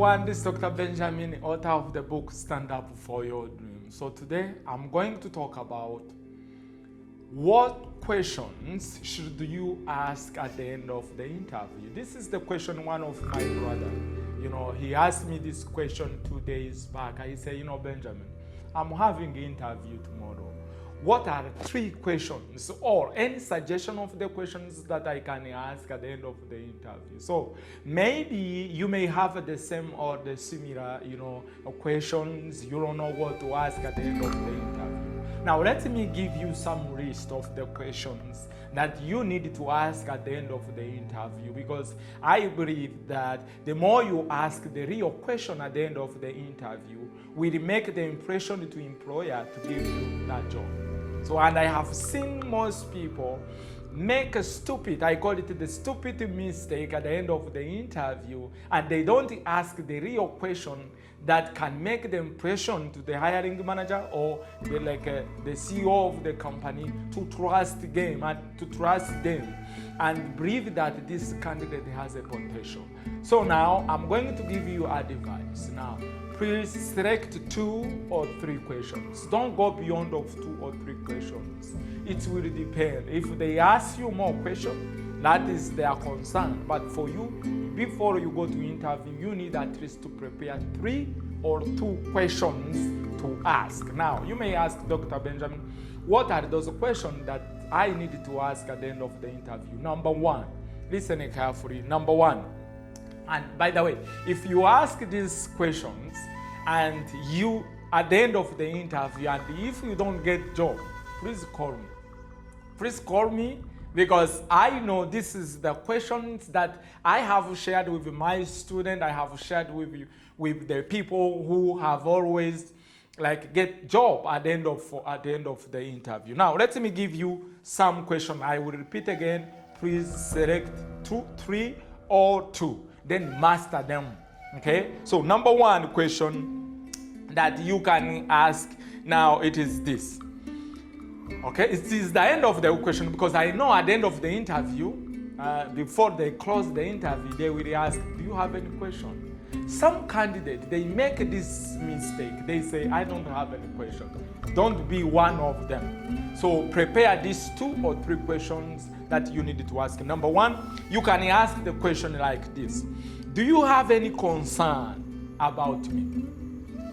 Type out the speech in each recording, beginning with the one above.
everyone, this is Dr. Benjamin, author of the book Stand Up for Your Dream. So today I'm going to talk about what questions should you ask at the end of the interview. This is the question one of my brother, he asked me this question 2 days back. I said, Benjamin, I'm having an interview tomorrow. What are 3 questions or any suggestion of the questions that I can ask at the end of the interview? So maybe you may have the same or the similar, questions. You don't know what to ask at the end of the interview. Now let me give you some list of the questions that you need to ask at the end of the interview, because I believe that the more you ask the real question at the end of the interview will make the impression to employer to give you that job. So, and I have seen most people make a stupid, I call it the stupid mistake at the end of the interview, and they don't ask the real question that can make the impression to the hiring manager or the CEO of the company to trust them and believe that this candidate has a potential. So now I'm going to give you advice. Now, please select 2 or 3 questions. Don't go beyond of 2 or 3 questions. It will depend. If they ask you more questions, that is their concern. But for you, before you go to interview, you need at least to prepare 3 or 2 questions to ask. Now, you may ask Dr. Benjamin, what are those questions that I need to ask at the end of the interview? Number 1, listen carefully. Number 1, and by the way, if you ask these questions and you, at the end of the interview, and if you don't get job, please call me. Please call me, because I know this is the questions that I have shared with my student. I have shared with the people who have always get job at the end of the interview. Now let me give you some questions. I will repeat again. Please select 2, 3, or 2. Then master them. Okay? So number 1 question that you can ask now, it is this. Okay? It is the end of the question, because I know at the end of the interview, before they close the interview, they will ask, do you have any question? Some candidates, they make this mistake. They say, I don't have any question. Don't be one of them. So prepare these 2 or 3 questions that you need to ask. Number 1, you can ask the question like this. Do you have any concern about me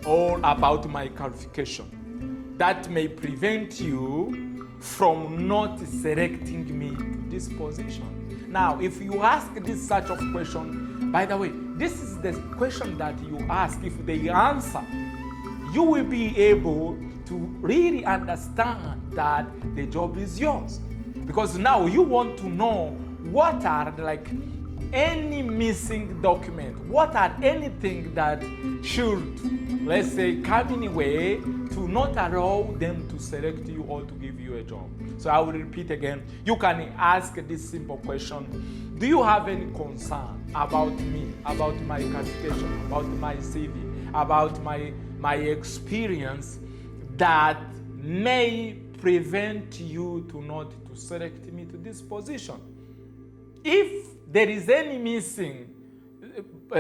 or about my qualification that may prevent you from not selecting me to this position? Now, if you ask this such of question, by the way, this is the question that you ask. If they answer, you will be able to really understand that the job is yours. Because now you want to know what are any missing document, what are anything that should, let's say, come in a way to not allow them to select you or to give you a job. So I will repeat again. You can ask this simple question. Do you have any concern about me, about my qualification, about my CV, about my experience that may prevent you to not to select me to this position? If there is any missing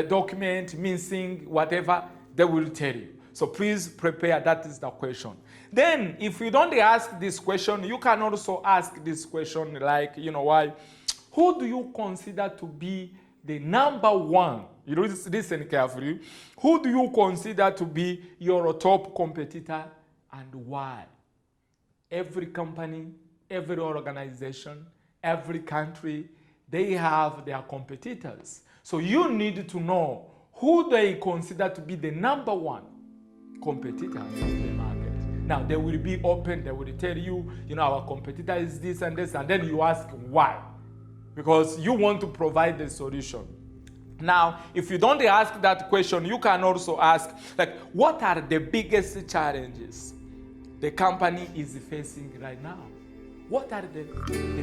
document, missing whatever, they will tell you. So please prepare. That is the question. Then, if you don't ask this question, you can also ask this question why? Who do you consider to be the number 1? You listen carefully. Who do you consider to be your top competitor and why? Every company, every organization, every country, they have their competitors. So you need to know who they consider to be the number 1 competitor of the market. Now they will be open, they will tell you, our competitor is this and this, and then you ask why. Because you want to provide the solution. Now, if you don't ask that question, you can also ask, what are the biggest challenges the company is facing right now? What are the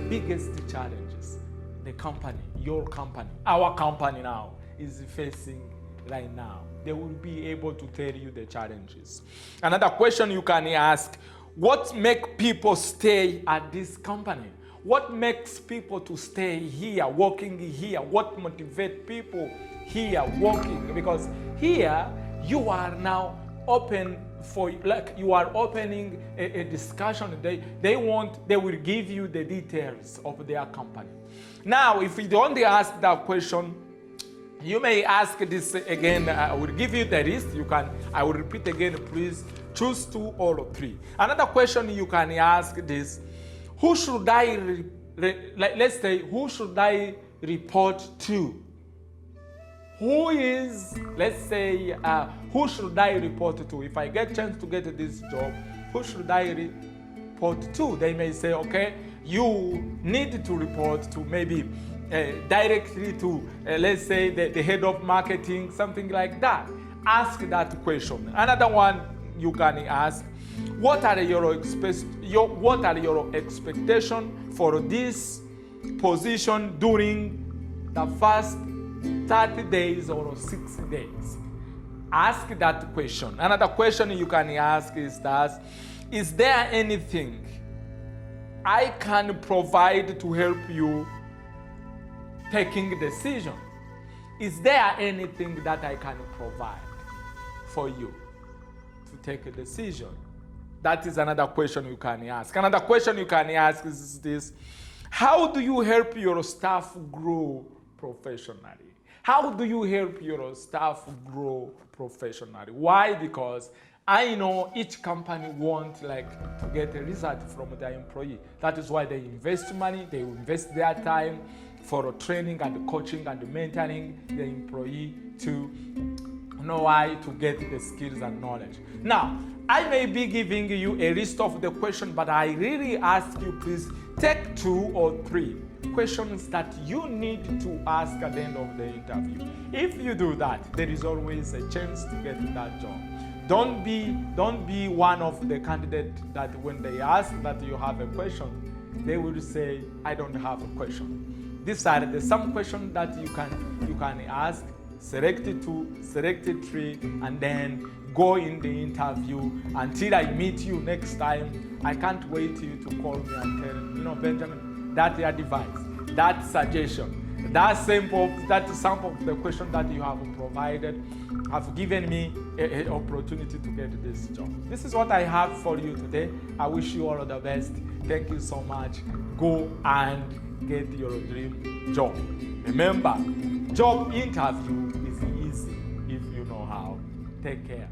biggest challenges the company, your company, our company now is facing right now? They will be able to tell you the challenges. Another question you can ask, what makes people stay at this company? What makes people to stay here, working here? What motivates people here, working? Because here you are now open for, like, you are opening a discussion. They will give you the details of their company. Now, if you don't ask that question, you may ask this again. I will give you the list. I will repeat again. Please choose 2 or 3. Another question you can ask this: who should I, let's say, who should I report to? Who is, let's say, who should I report to? If I get a chance to get this job, who should I report to? They may say, okay, you need to report to maybe directly to, let's say, the head of marketing, something like that. Ask that question. Another one you can ask: what are your expectations for this position during the first 30 days or 60 days? Ask that question. Another question you can ask is that: is there anything I can provide to help you taking a decision? Is there anything that I can provide for you to take a decision? That is another question you can ask. Another question you can ask is this: how do you help your staff grow professionally? How do you help your staff grow professionally? Why? Because I know each company wants to get a result from their employee. That is why they invest money, they invest their time for training and coaching and mentoring the employee to know why to get the skills and knowledge. Now, I may be giving you a list of the questions, but I really ask you, please take 2 or 3 questions that you need to ask at the end of the interview. If you do that, there is always a chance to get that job. Don't be one of the candidates that when they ask that you have a question, they will say, I don't have a question. These are some questions that you can ask. Select 2, select 3, and then go in the interview until I meet you next time. I can't wait you to call me and tell, Benjamin, that advice, that suggestion, that some of the questions that you have provided have given me an opportunity to get this job. This is what I have for you today. I wish you all the best. Thank you so much. Go and get your dream job. Remember, job interview is easy if you know how. Take care.